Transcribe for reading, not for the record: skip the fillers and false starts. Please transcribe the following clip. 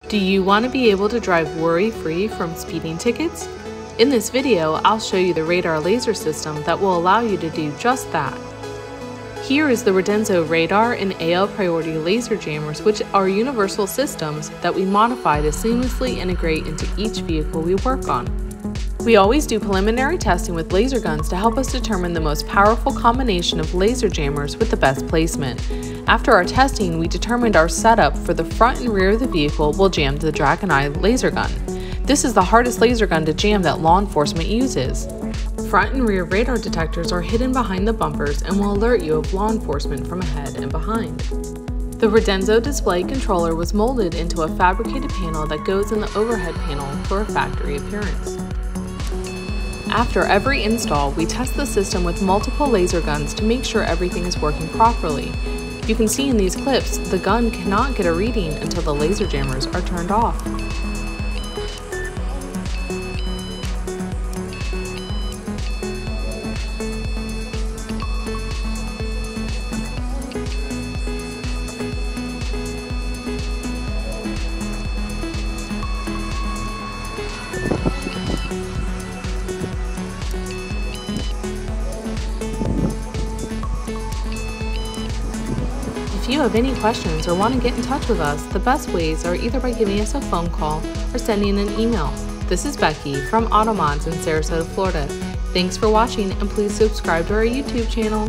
Do you want to be able to drive worry-free from speeding tickets? In this video, I'll show you the radar laser system that will allow you to do just that. Here is the Redenzo radar and AL priority laser jammers, which are universal systems that we modify to seamlessly integrate into each vehicle we work on. We always do preliminary testing with laser guns to help us determine the most powerful combination of laser jammers with the best placement. After our testing, we determined our setup for the front and rear of the vehicle will jam the Dragon Eye laser gun. This is the hardest laser gun to jam that law enforcement uses. Front and rear radar detectors are hidden behind the bumpers and will alert you of law enforcement from ahead and behind. The Redenzo display controller was molded into a fabricated panel that goes in the overhead panel for a factory appearance. After every install, we test the system with multiple laser guns to make sure everything is working properly. You can see in these clips, the gun cannot get a reading until the laser jammers are turned off. If you have any questions or want to get in touch with us, the best ways are either by giving us a phone call or sending an email. This is Becky from AutoMods in Sarasota, Florida. Thanks for watching, and please subscribe to our YouTube channel.